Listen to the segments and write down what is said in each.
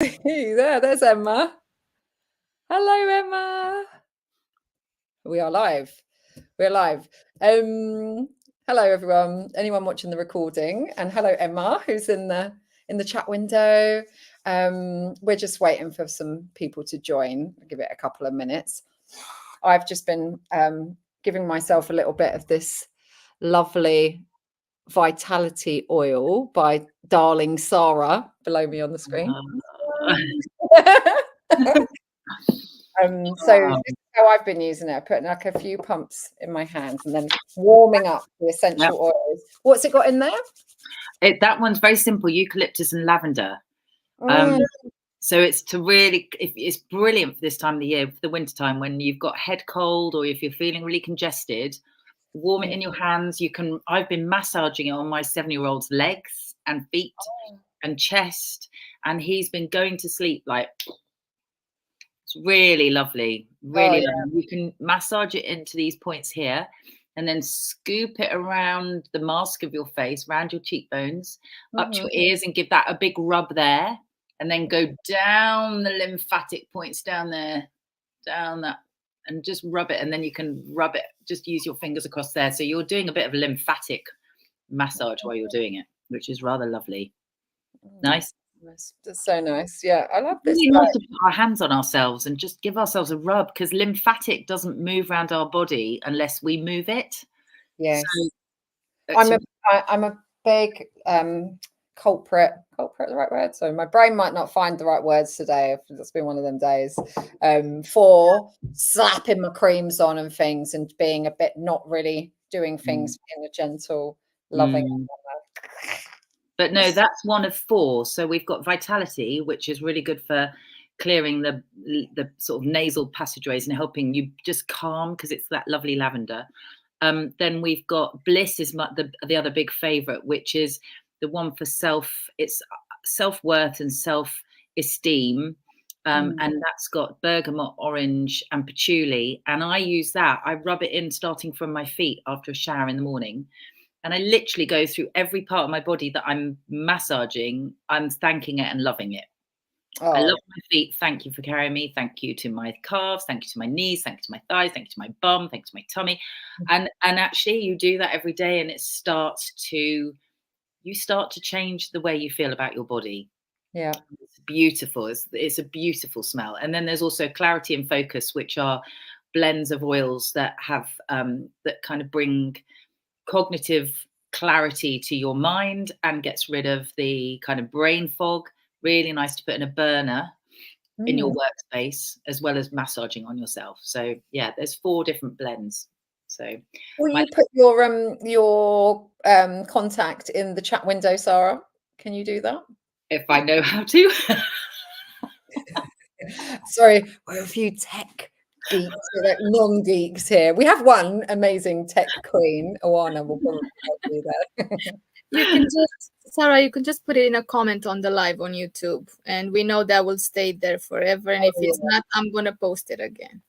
There's Emma. Hello, Emma. We are live. We're live. Hello, everyone. Anyone watching the recording, and hello, Emma, who's in the chat window. We're just waiting for some people to join. I'll give it a couple of minutes. I've just been giving myself a little bit of this lovely vitality oil by darling Sarah below me on the screen. So this is how I've been using it, putting like a few pumps in my hands and then warming up the essential oils. What's it got in there? That one's very simple, eucalyptus and lavender. So it's it's brilliant for this time of the year, for the winter time, when you've got head cold or if you're feeling really congested. Warm it in your hands. I've been massaging it on my 7-year-old's legs and feet and chest, and he's been going to sleep like, it's really lovely, really lovely. You can massage it into these points here and then scoop it around the mask of your face, around your cheekbones, up to your ears, and give that a big rub there, and then go down the lymphatic points down there, down that, and just rub it. And then you can rub it, just use your fingers across there. So you're doing a bit of a lymphatic massage while you're doing it, which is rather lovely. Nice. That's so nice. Yeah, I love this. It's really nice to put our hands on ourselves and just give ourselves a rub, because lymphatic doesn't move around our body unless we move it. Yes. So I'm a big culprit, the right word? So my brain might not find the right words today. It's been one of them days. For slapping my creams on and things and being a bit not really doing things in a gentle, loving But no, that's one of 4. So we've got vitality, which is really good for clearing the sort of nasal passageways and helping you just calm, because it's that lovely lavender. Then we've got bliss, is the other big favorite, which is the one for self-worth and self-esteem. And that's got bergamot, orange and patchouli. And I use that. I rub it in starting from my feet after a shower in the morning. And I literally go through every part of my body that I'm massaging. I'm thanking it and loving it. I love my feet. Thank you for carrying me. Thank you to my calves. Thank you to my knees. Thank you to my thighs. Thank you to my bum. Thank you to my tummy. And actually, you do that every day, and you start to change the way you feel about your body. Yeah, it's beautiful. It's a beautiful smell. And then there's also clarity and focus, which are blends of oils that have that kind of bring cognitive clarity to your mind and gets rid of the kind of brain fog. Really nice to put in a burner in your workspace, as well as massaging on yourself. So yeah, there's 4 different blends. So will you put your contact in the chat window, Sarah? Can you do that? If I know how to. Sorry, we're a few tech geeks, non-geeks here. We have one amazing tech queen, Oana will probably help you there. You can just, Sarah, you can just put it in a comment on the live on YouTube, and we know that will stay there forever. And if it's not, I'm gonna post it again.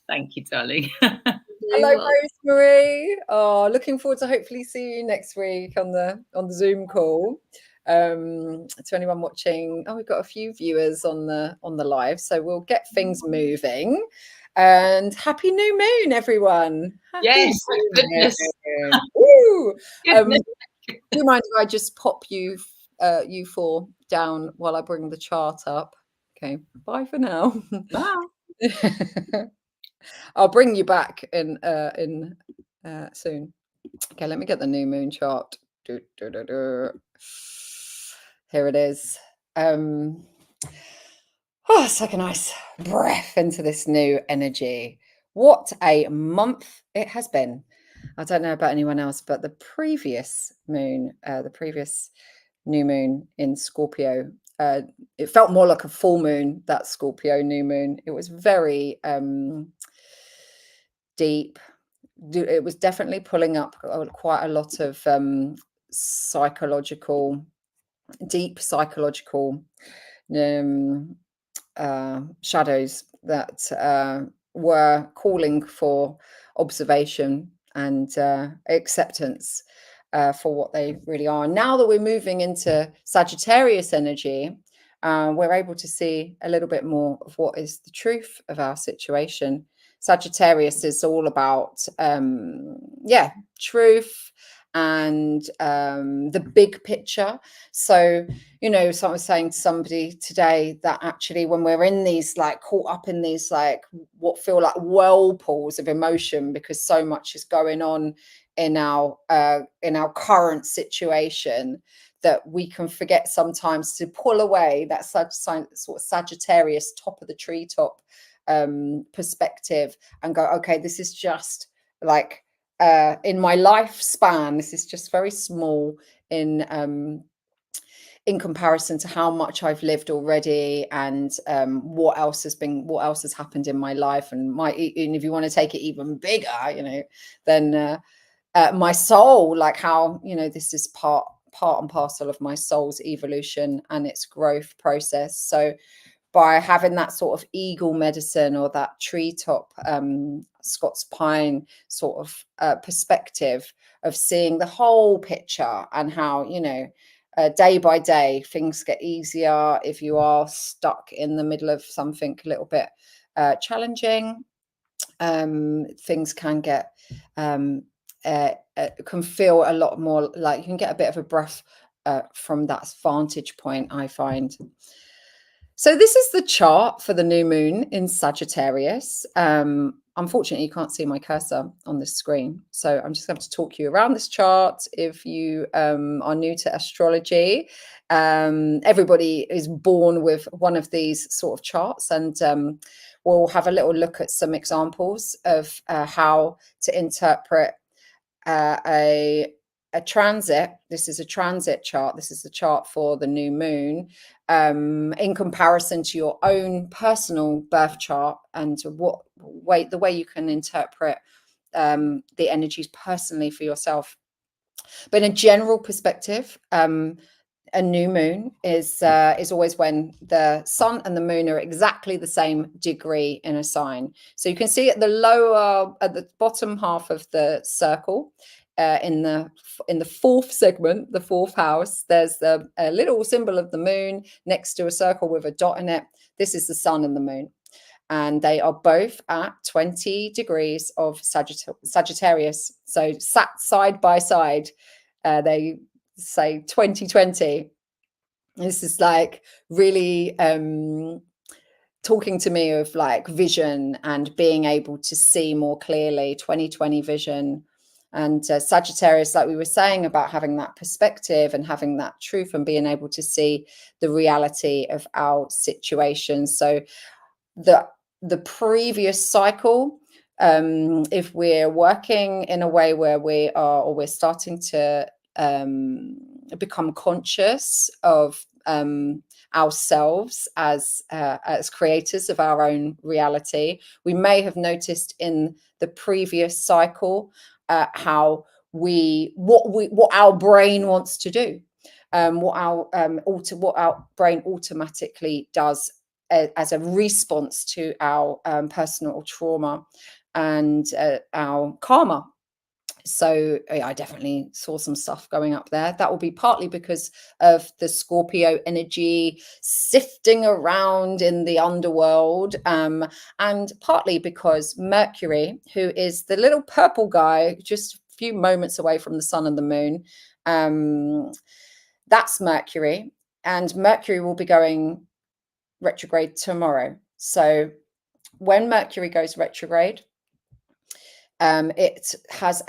Thank you, darling. Hello, Rosemary. Oh, looking forward to hopefully see you next week on the Zoom call. To anyone watching, we've got a few viewers on the live, so we'll get things moving. And happy new moon, everyone. Yes, goodness. Woo. Do you mind if I just pop you 4 down while I bring the chart up? Okay, bye for now. Bye. I'll bring you back in soon. Okay, let me get the new moon chart. Here it is. It's like a nice breath into this new energy. What a month it has been. I don't know about anyone else, but the previous moon, the previous new moon in Scorpio, it felt more like a full moon, that Scorpio new moon. It was very deep. It was definitely pulling up quite a lot of deep psychological shadows that were calling for observation and acceptance. for what they really are. And now that we're moving into Sagittarius energy, we're able to see a little bit more of what is the truth of our situation. Sagittarius is all about, truth and the big picture. So, so I was saying to somebody today that actually when we're in these, like, caught up in these, like, what feel like whirlpools of emotion, because so much is going on in our current situation, that we can forget sometimes to pull away that sort of Sagittarius top of the treetop perspective and go, okay, this is just like in my lifespan, this is just very small in comparison to how much I've lived already, and what else has happened in my life, and if you want to take it even bigger, then my soul, like how, this is part and parcel of my soul's evolution and its growth process. So by having that sort of eagle medicine or that treetop Scots pine sort of perspective of seeing the whole picture, and how, day by day things get easier if you are stuck in the middle of something a little bit challenging. Things can get can feel a lot more like you can get a bit of a breath from that vantage point, I find. So this is the chart for the new moon in Sagittarius. Unfortunately, you can't see my cursor on this screen, so I'm just going to talk you around this chart. If you are new to astrology, everybody is born with one of these sort of charts, and we'll have a little look at some examples of how to interpret a transit. This is a transit chart. This is the chart for the new moon in comparison to your own personal birth chart, and the way you can interpret the energies personally for yourself. But in a general perspective, a new moon is always when the sun and the moon are exactly the same degree in a sign. So you can see at the bottom half of the circle, in the fourth segment, the fourth house, there's a little symbol of the moon next to a circle with a dot in it. This is the sun and the moon, and they are both at 20 degrees of Sagittarius. So sat side by side, they say 2020. This is like really talking to me of like vision and being able to see more clearly, 2020 vision. And Sagittarius, like we were saying about having that perspective and having that truth and being able to see the reality of our situation. So the previous cycle, if we're working in a way where we're starting to become conscious of ourselves as creators of our own reality, we may have noticed in the previous cycle how what our brain wants to do, what our brain automatically does as a response to our personal trauma and our karma. So I definitely saw some stuff going up there. That will be partly because of the Scorpio energy sifting around in the underworld, and partly because Mercury, who is the little purple guy just a few moments away from the sun and the moon, that's Mercury, and Mercury will be going retrograde tomorrow. So when Mercury goes retrograde, it has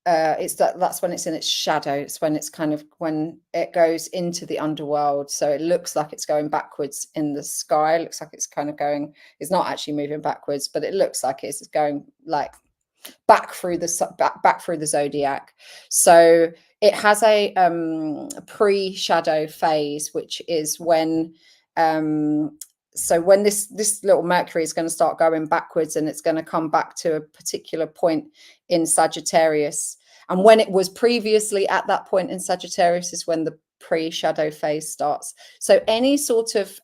that's when it's in its shadow. It's when it's when it goes into the underworld. So it looks like it's going backwards in the sky. It looks like it's it's not actually moving backwards, but it looks like it's going like back through the zodiac. So it has a pre-shadow phase, which is when so when this little Mercury is going to start going backwards, and it's going to come back to a particular point in Sagittarius. And when it was previously at that point in Sagittarius is when the pre-shadow phase starts. So any sort of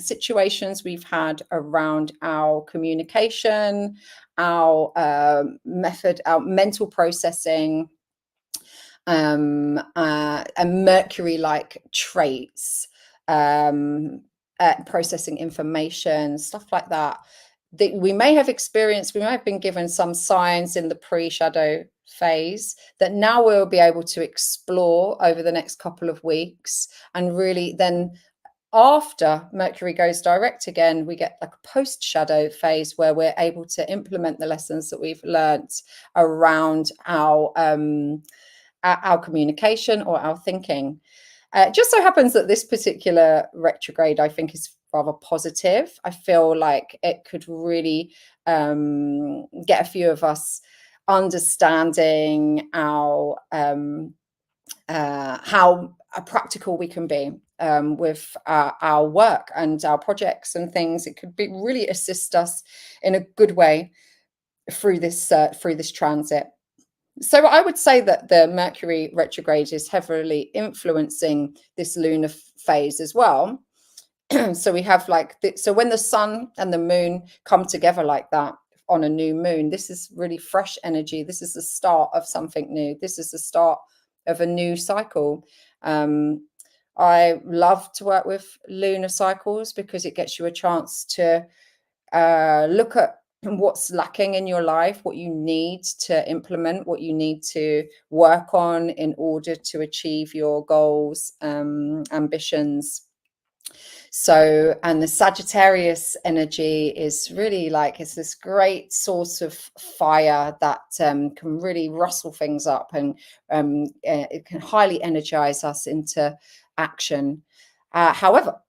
situations we've had around our communication, our method, our mental processing, and Mercury-like traits, processing information, stuff like that, that we may have experienced. We may have been given some signs in the pre-shadow phase that now we'll be able to explore over the next couple of weeks. And really then after Mercury goes direct again, we get like a post-shadow phase where we're able to implement the lessons that we've learnt around our communication or our thinking. It just so happens that this particular retrograde, I think, is rather positive. I feel like it could really get a few of us understanding our how practical we can be with our work and our projects and things. It could be really assist us in a good way through this transit. So I would say that the Mercury retrograde is heavily influencing this lunar phase as well. So we have like so when the sun and the moon come together like that on a new moon, this is really fresh energy. This is the start of something new. This is the start of a new cycle. I love to work with lunar cycles because it gets you a chance to look at what's lacking in your life, what you need to implement, what you need to work on in order to achieve your goals, ambitions. So, and the Sagittarius energy is really like, it's this great source of fire that can really rustle things up, and it can highly energize us into action. However,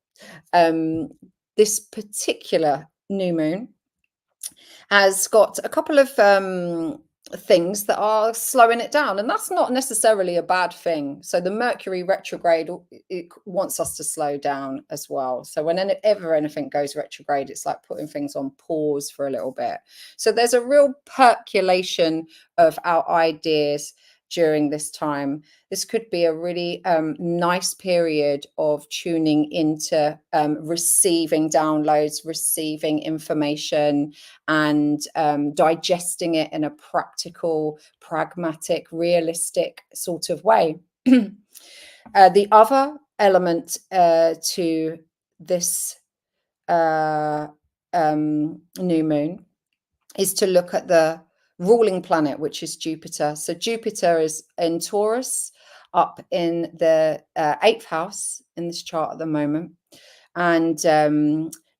this particular new moon has got a couple of things that are slowing it down, and that's not necessarily a bad thing. So the Mercury retrograde, it wants us to slow down as well. So whenever anything goes retrograde, it's like putting things on pause for a little bit. So there's a real percolation of our ideas during this time. This could be a really nice period of tuning into receiving downloads, receiving information, and digesting it in a practical, pragmatic, realistic sort of way. The other element to this new moon is to look at the ruling planet, which is Jupiter. So Jupiter is in Taurus, up in the 8th house in this chart at the moment. And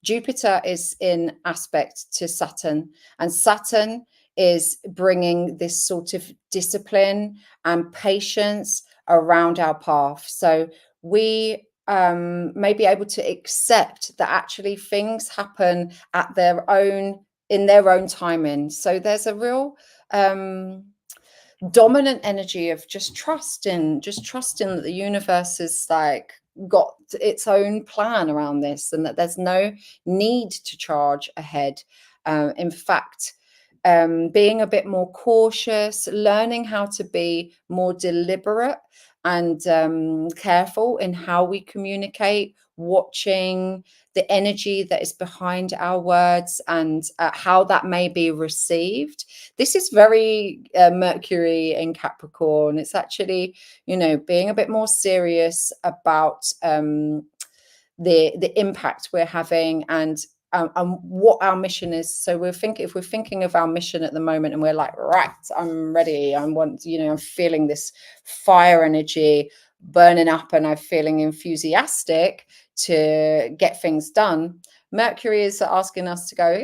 Jupiter is in aspect to Saturn, and Saturn is bringing this sort of discipline and patience around our path. So we may be able to accept that actually things happen at in their own timing. So there's a real dominant energy of just trusting that the universe is like got its own plan around this, and that there's no need to charge ahead. In fact, being a bit more cautious, learning how to be more deliberate and careful in how we communicate, watching the energy that is behind our words and how that may be received. This is very Mercury in Capricorn. It's actually, being a bit more serious about the impact we're having and what our mission is. So if we're thinking of our mission at the moment and we're like, right, I'm ready, I'm feeling this fire energy burning up and I'm feeling enthusiastic to get things done, Mercury is asking us to go,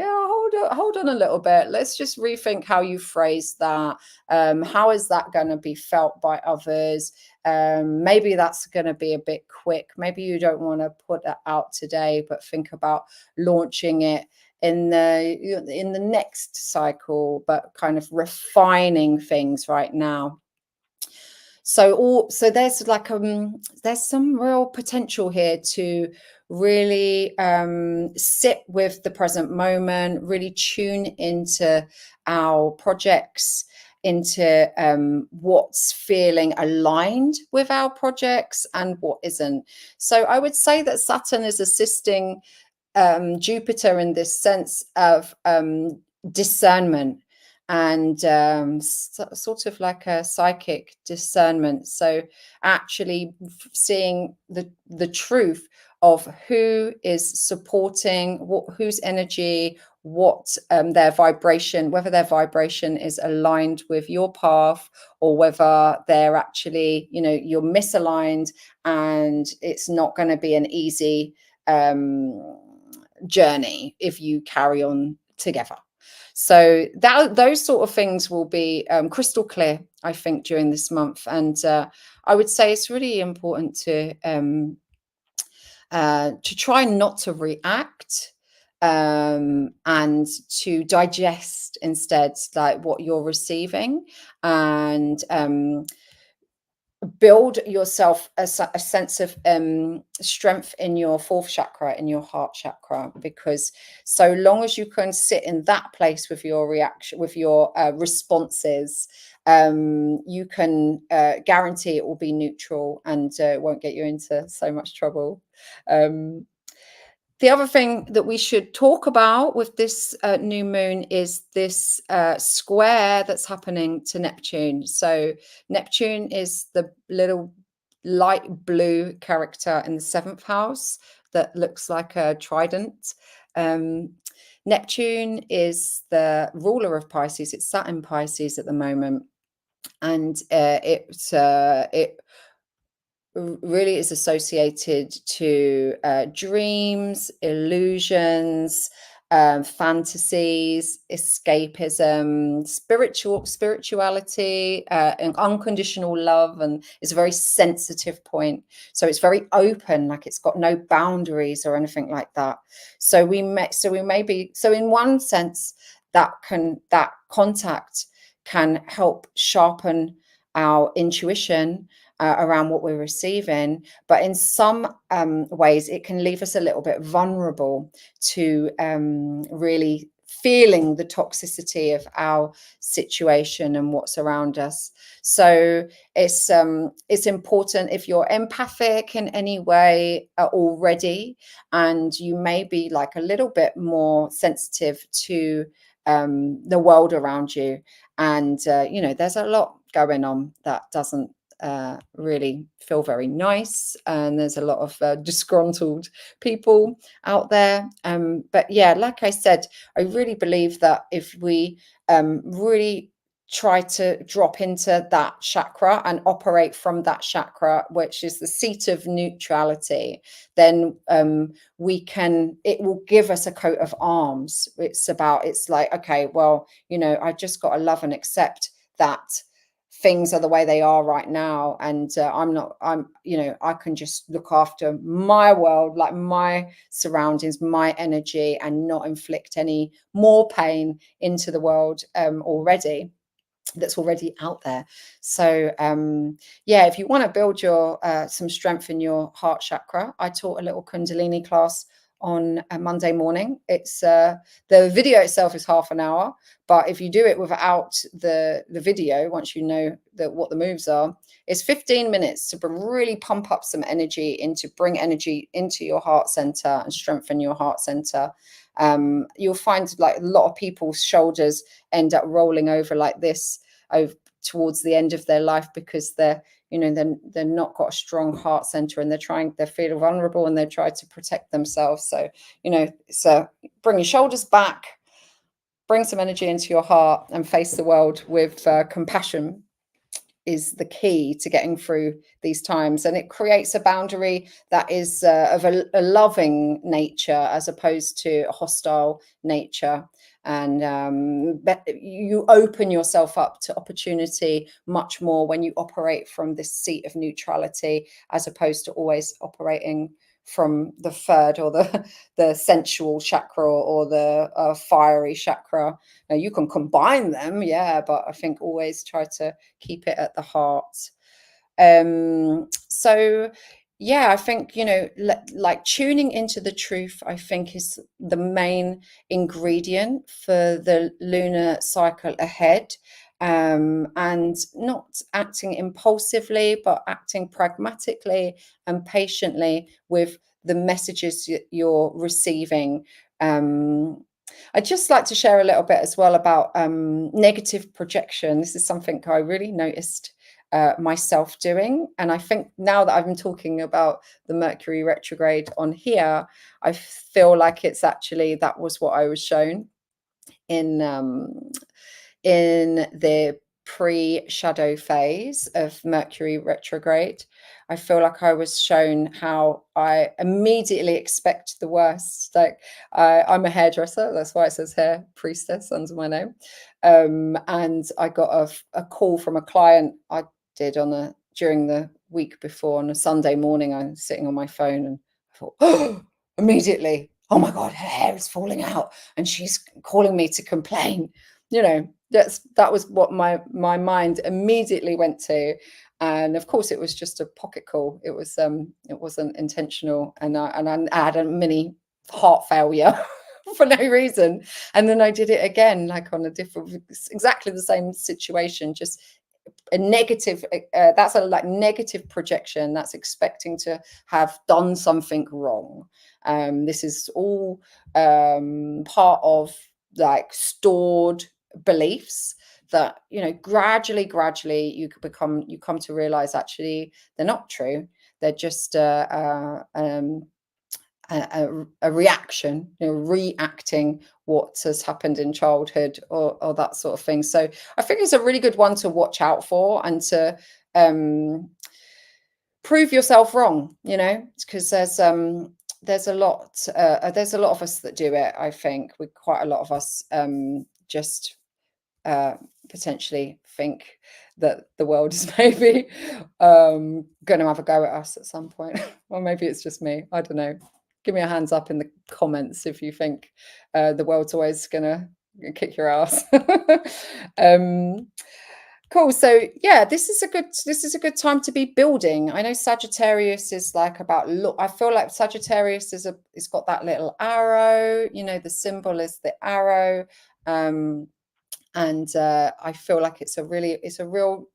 hold on a little bit. Let's just rethink how you phrase that. How is that going to be felt by others? Maybe that's going to be a bit quick. Maybe you don't want to put that out today, but think about launching it in the next cycle, but kind of refining things right now. So there's like there's some real potential here to really sit with the present moment, really tune into our projects, into what's feeling aligned with our projects and what isn't. So I would say that Saturn is assisting Jupiter in this sense of discernment and sort of like a psychic discernment. So actually seeing the truth of who is supporting whose energy, what their vibration, whether their vibration is aligned with your path, or whether they're actually, you know, you're misaligned and it's not going to be an easy journey if you carry on together. So those sort of things will be crystal clear, I think, during this month. And I would say it's really important to try not to react, and to digest instead, like what you're receiving, and build yourself a sense of strength in your fourth chakra, in your heart chakra, because so long as you can sit in that place with your reaction, with your responses, you can guarantee it will be neutral and won't get you into so much trouble. The other thing that we should talk about with this new moon is this square that's happening to Neptune. So Neptune is the little light blue character in the 7th house that looks like a trident. Neptune is the ruler of Pisces. It's sat in Pisces at the moment, and it really is associated to dreams, illusions, fantasies, escapism, spirituality, and unconditional love, and it's a very sensitive point. So it's very open, like it's got no boundaries or anything like that. So in one sense, that contact can help sharpen our intuition around what we're receiving, but in some ways it can leave us a little bit vulnerable to really feeling the toxicity of our situation and what's around us. So it's important, if you're empathic in any way already, and you may be like a little bit more sensitive to the world around you, and you know, there's a lot going on that doesn't really feel very nice, and there's a lot of disgruntled people out there, but yeah, like I said, I really believe that if we really try to drop into that chakra and operate from that chakra, which is the seat of neutrality, then it will give us a coat of arms. It's like, okay, well, you know, I just got to love and accept that things are the way they are right now, and you know, I can just look after my world, like my surroundings, my energy, and not inflict any more pain into the world that's already out there. So yeah, if you want to build your some strength in your heart chakra, I taught a little Kundalini class on a Monday morning. It's the video itself is half an hour, but if you do it without the video, once you know what the moves are, it's 15 minutes to really pump up some energy, bring energy into your heart center and strengthen your heart center. You'll find like a lot of people's shoulders end up rolling over like this towards the end of their life, because they're not got a strong heart center, and they're feeling vulnerable, and they try to protect themselves. So, you know, so bring your shoulders back, bring some energy into your heart, and face the world with compassion is the key to getting through these times. And it creates a boundary that is of a loving nature, as opposed to a hostile nature. And you open yourself up to opportunity much more when you operate from this seat of neutrality, as opposed to always operating from the third, or the sensual chakra, or the fiery chakra. Now, you can combine them, yeah, but I think always try to keep it at the heart. So yeah, I think, you know, like tuning into the truth, I think, is the main ingredient for the lunar cycle ahead. And not acting impulsively, but acting pragmatically and patiently with the messages you're receiving. I'd just like to share a little bit as well about negative projection. This is something I really noticed myself doing. And I think now that I've been talking about the Mercury retrograde on here, I feel like it's actually, that was what I was shown in the pre-shadow phase of Mercury retrograde. I feel like I was shown how I immediately expect the worst. Like I'm a hairdresser, that's why it says hair priestess under my name. And I got a call from a client I did during the week before on a Sunday morning. I'm sitting on my phone and I thought, oh, immediately, oh my God, her hair is falling out and she's calling me to complain. You know, that was what my mind immediately went to. And of course it was just a pocket call. It wasn't intentional, and I had a mini heart failure for no reason. And then I did it again, like on a different, exactly the same situation, just a negative, that's a like negative projection. That's expecting to have done something wrong. This is all part of like stored beliefs that, you know, gradually you come to realize actually they're not true. They're just a reaction, you know, reacting what has happened in childhood or that sort of thing. So I think it's a really good one to watch out for and to prove yourself wrong, you know, because there's a lot of us that do it. I think with quite a lot of us just potentially think that the world is maybe going to have a go at us at some point. Or maybe it's just me, I don't know. Give me a hands up in the comments if you think the world's always going to kick your ass. Cool. So yeah, this is a good time to be building. I know Sagittarius is like about I feel like Sagittarius it's got that little arrow, you know, the symbol is the arrow. And I feel like it's a real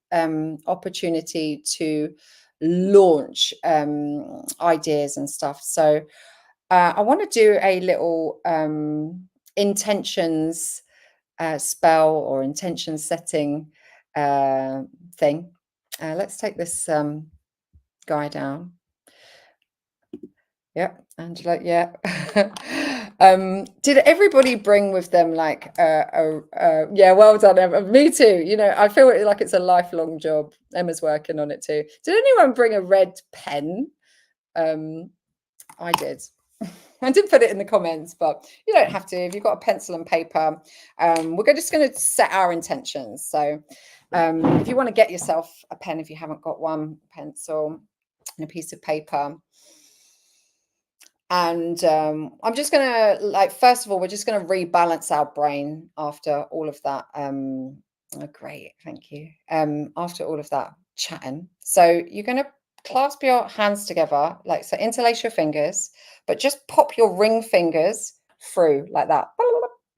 opportunity to launch ideas and stuff. So I want to do a little intentions spell or intention setting thing. Let's take this guy down. Yeah, Angela. Yeah. Did everybody bring with them like yeah, well done, Emma. Me too. You know, I feel like it's a lifelong job. Emma's working on it too. Did anyone bring a red pen? I did. I did put it in the comments, but you don't have to. If you've got a pencil and paper, we're just going to set our intentions. So if you want to get yourself a pen, if you haven't got one, pencil and a piece of paper. And I'm just going to, like, first of all, we're just going to rebalance our brain after all of that. Oh, great. Thank you. After all of that chatting. So you're going to clasp your hands together, like so, interlace your fingers, but just pop your ring fingers through like that.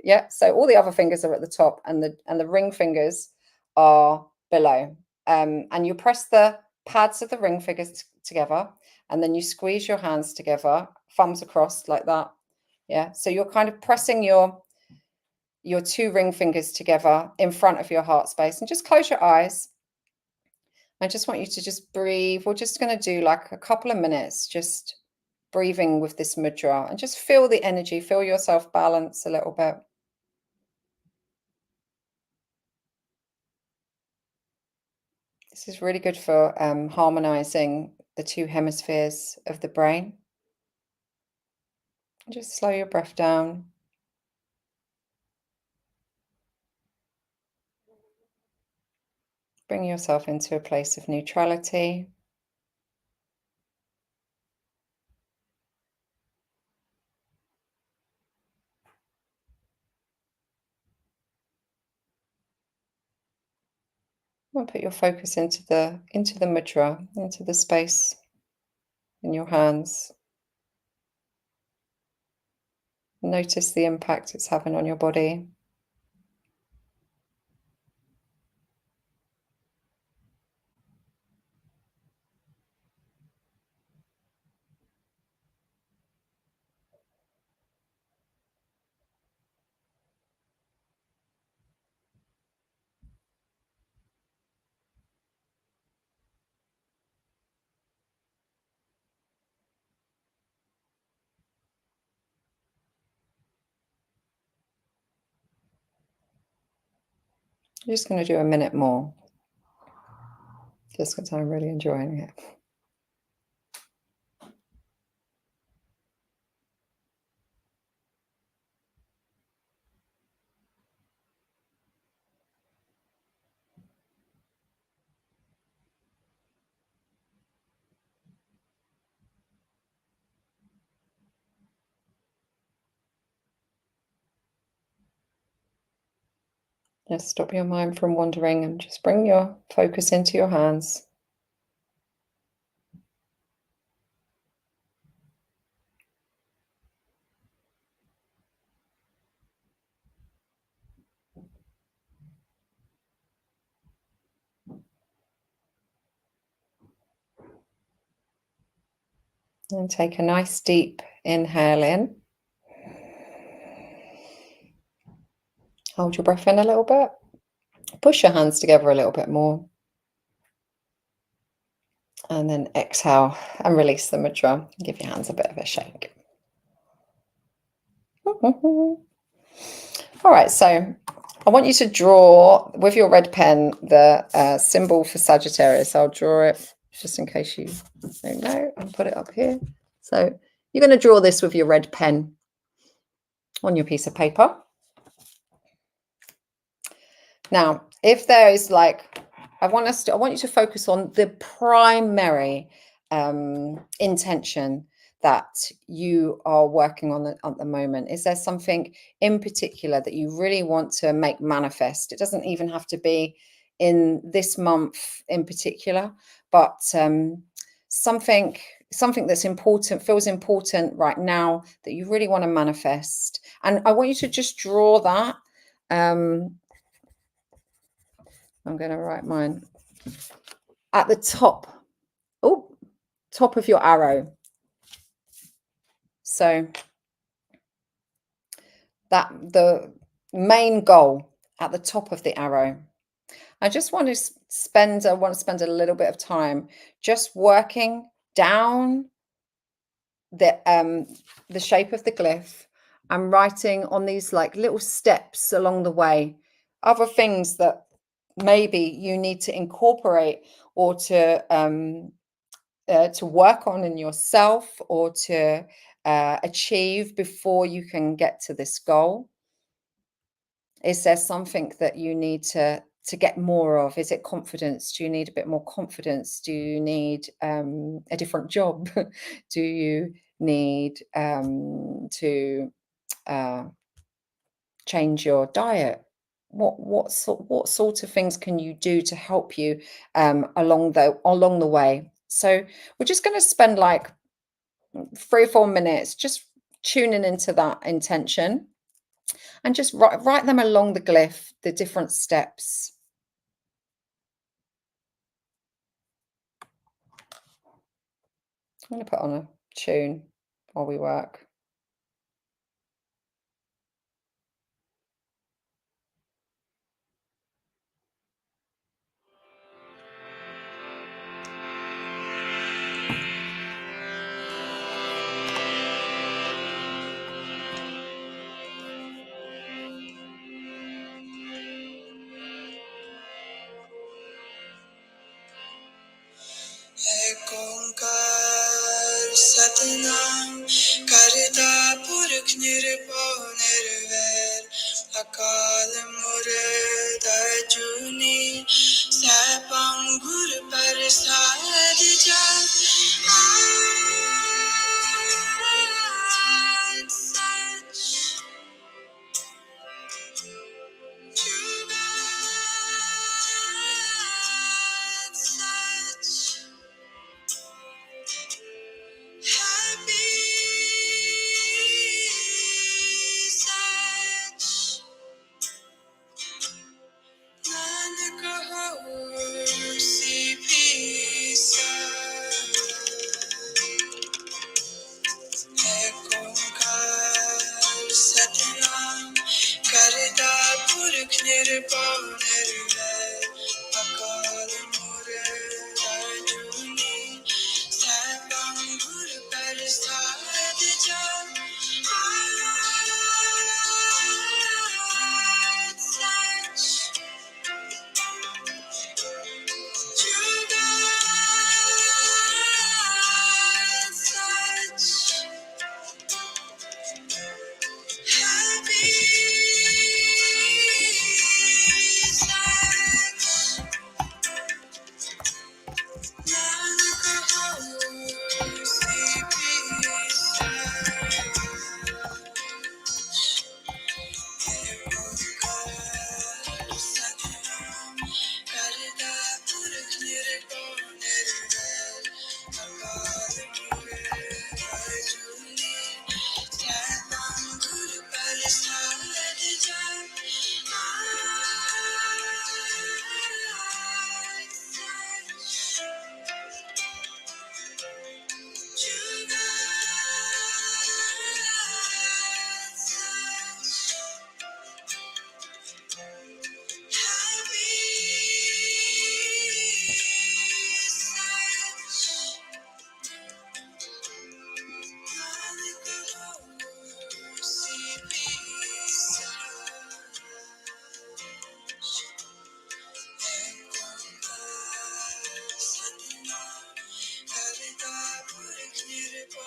Yeah. So all the other fingers are at the top and the ring fingers are below. And you press the pads of the ring fingers together, and then you squeeze your hands together, thumbs across like that. Yeah. So you're kind of pressing your two ring fingers together in front of your heart space, and just close your eyes. I just want you to just breathe. We're just going to do like a couple of minutes, just breathing with this mudra, and just feel the energy, feel yourself balance a little bit. This is really good for harmonizing the two hemispheres of the brain. Just slow your breath down. Bring yourself into a place of neutrality. And put your focus into the mudra, into the space in your hands. Notice the impact it's having on your body. I'm just going to do a minute more, just because I'm really enjoying it. Just stop your mind from wandering and just bring your focus into your hands. And take a nice deep inhale in. Hold your breath in a little bit. Push your hands together a little bit more. And then exhale and release the mudra. Give your hands a bit of a shake. All right, so I want you to draw with your red pen the symbol for Sagittarius. I'll draw it just in case you don't know, and put it up here. So you're going to draw this with your red pen on your piece of paper. Now, if there is like, I want you to focus on the primary intention that you are working on at the moment. Is there something in particular that you really want to make manifest? It doesn't even have to be in this month in particular, but something that's important, feels important right now that you really want to manifest. And I want you to just draw that. I'm going to write mine at the top of your arrow. So that the main goal at the top of the arrow. I just want to spend a little bit of time just working down the shape of the glyph and writing on these like little steps along the way, other things that maybe you need to incorporate or to work on in yourself or to achieve before you can get to this goal. Is there something that you need to get more of? Is it confidence? Do you need a bit more confidence? Do you need a different job? Do you need to change your diet? What sort of things can you do to help you along the way? So we're just going to spend like 3 or 4 minutes just tuning into that intention and just write them along the glyph, the different steps. I'm going to put on a tune while we work. Satnam Karta Purkh Nirbhav Nirvair Akal Murad Ajuni Sapam Gur Parsad Jat Sach Jugat Sach Happy Sach Nanak Hosi Pi Sach Ekar Satnam Karta Purkh Nirbhav Nirvair Akal Murad Ajuni Sapam Gur Parsad Jat Sach I've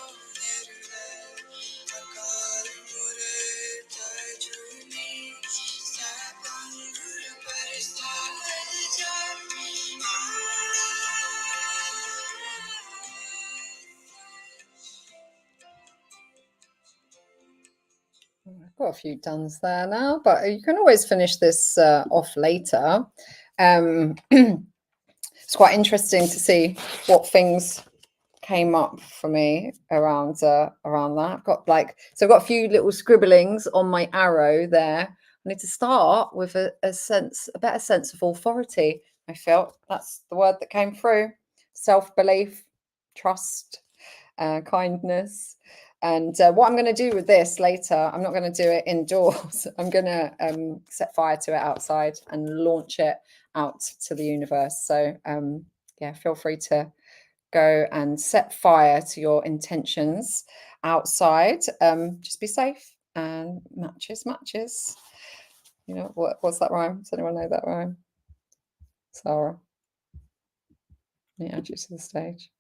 got a few duns there now, but you can always finish this off later. It's quite interesting to see what things came up for me around that. I've got I've got a few little scribblings on my arrow there. I need to start with a better sense of authority. I felt that's the word that came through: self-belief, trust, kindness. And what I'm going to do with this later, I'm not going to do it indoors. I'm going to set fire to it outside and launch it out to the universe. So yeah, feel free to go and set fire to your intentions outside. Just be safe, and matches. You know, what's that rhyme? Does anyone know that rhyme? Sarah, let me add you to the stage.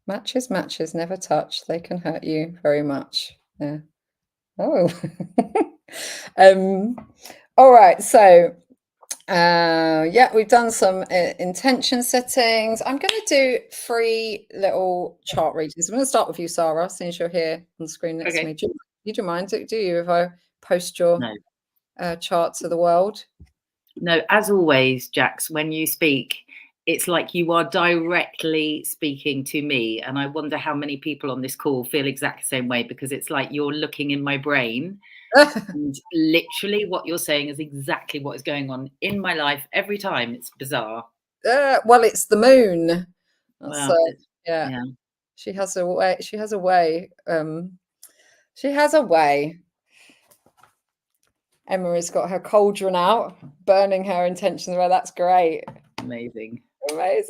Matches never touch. They can hurt you very much. Yeah. Oh. All right. So yeah, we've done some intention settings. I'm going to do 3 little chart readings. I'm going to start with you, Sarah, since you're here on the screen next to me. Do you mind? Do you if I post your chart to the world? No, as always, Jax, when you speak, it's like you are directly speaking to me. And I wonder how many people on this call feel exactly the same way, because it's like you're looking in my brain. And literally what you're saying is exactly what is going on in my life every time. It's bizarre. Well, it's the moon. Well, yeah. She has a way. She has a way. She has a way. Emma has got her cauldron out, burning her intentions. Well, that's great. Amazing. I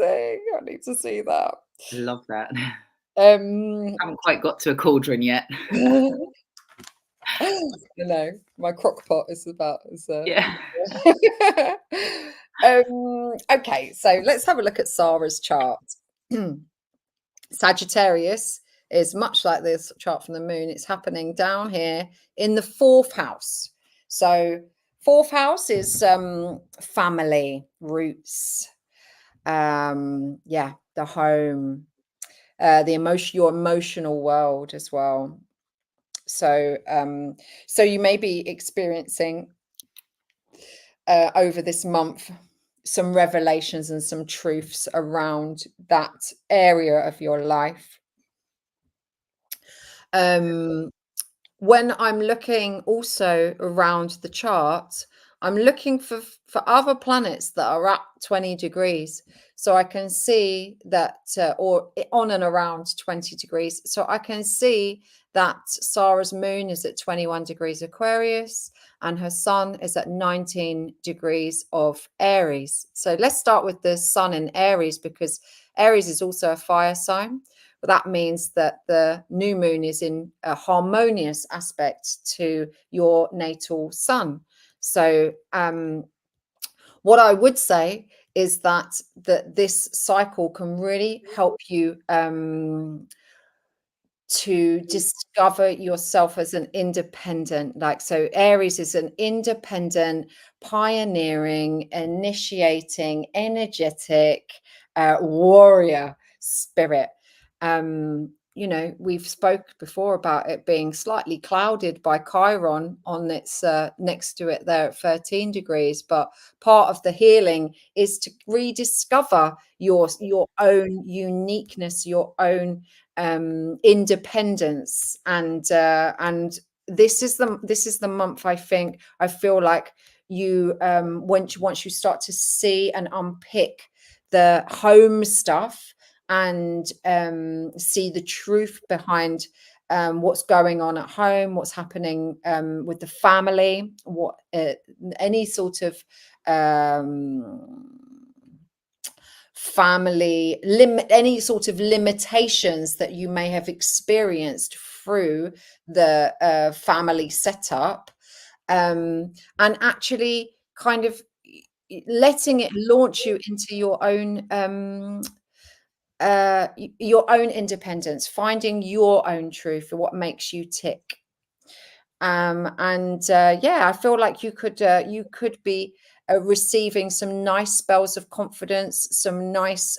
need to see that. I love that. I haven't quite got to a cauldron yet. No, my crock pot is about. Yeah. Okay, so let's have a look at Sarah's chart. Sagittarius is much like this chart from the moon. It's happening down here in the 4th house. So 4th house is family, roots, yeah, the home, your emotional world as well. So so you may be experiencing over this month some revelations and some truths around that area of your life. When I'm looking also around the chart, I'm looking for other planets that are at 20 degrees. So I can see that, or on and around 20 degrees. So I can see that Sarah's moon is at 21 degrees Aquarius and her sun is at 19 degrees of Aries. So let's start with the sun in Aries, because Aries is also a fire sign. But that means that the new moon is in a harmonious aspect to your natal sun. So what I would say is that this cycle can really help you to discover yourself as an independent, so Aries is an independent, pioneering, initiating, energetic warrior spirit. You know, we've spoke before about it being slightly clouded by Chiron on its next to it there at 13 degrees. But part of the healing is to rediscover your own uniqueness, your own independence, and this is the month. I feel like you once you start to see and unpick the home stuff and see the truth behind what's going on at home, what's happening with the family, what any sort of family limit, any sort of limitations that you may have experienced through the family setup, and actually kind of letting it launch you into your own your own independence, finding your own truth and what makes you tick. Yeah, I feel like you could be receiving some nice spells of confidence, some nice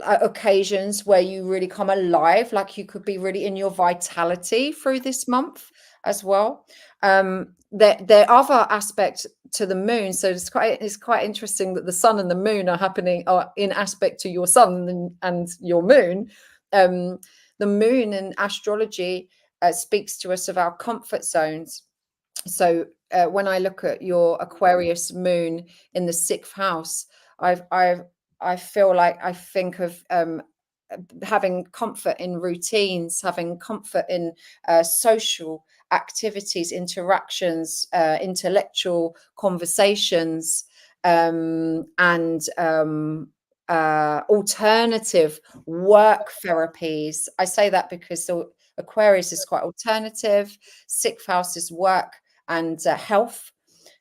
occasions where you really come alive, like you could be really in your vitality through this month as well. There are other aspects to the moon, so it's quite interesting that the sun and the moon are in aspect to your sun and your moon. The moon in astrology speaks to us of our comfort zones. So when I look at your Aquarius moon in the 6th house, I feel like I think of having comfort in routines, having comfort in social activities, interactions, intellectual conversations, and alternative work therapies. I say that because the Aquarius is quite alternative. 6th house is work and health.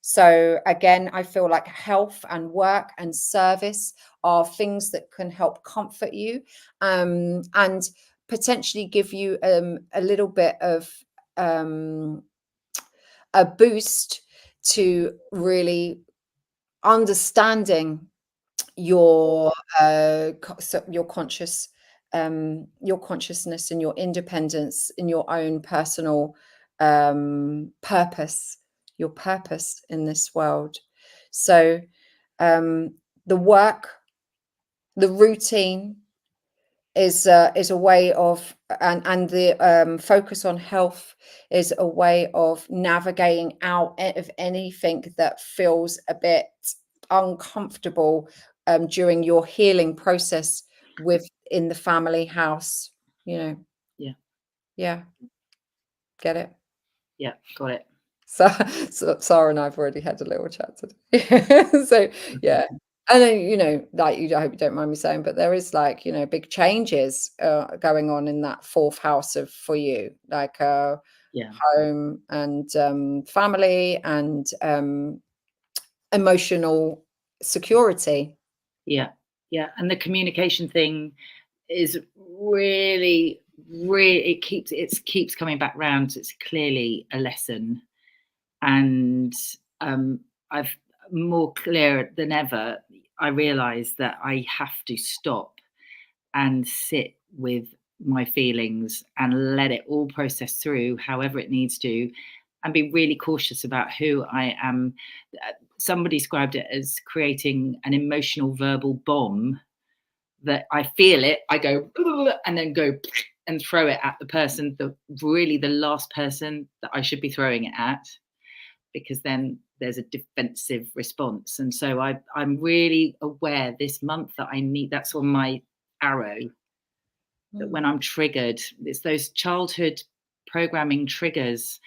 So again, I feel like health and work and service are things that can help comfort you, and potentially give you a little bit of a boost to really understanding your consciousness and your independence in your own personal purpose, your purpose in this world. So the work, the routine is a way of, and the focus on health is a way of navigating out of anything that feels a bit uncomfortable during your healing process within the family house, you know. Yeah, get it? Yeah, got it. So Sarah and I've already had a little chat today. So yeah, and then, you know, like, I hope you don't mind me saying, but there is, like, you know, big changes going on in that 4th house for you, like home and family and emotional security. Yeah, and the communication thing is really it keeps coming back round. It's clearly a lesson, and I've more clear than ever. I realize that I have to stop and sit with my feelings and let it all process through however it needs to, and be really cautious about who I am. Somebody described it as creating an emotional verbal bomb, that I feel it, I go, and then go and throw it at the person, the last person that I should be throwing it at, because then there's a defensive response. And so I'm really aware this month that I need, that's on my arrow, that when I'm triggered, it's those childhood programming triggers.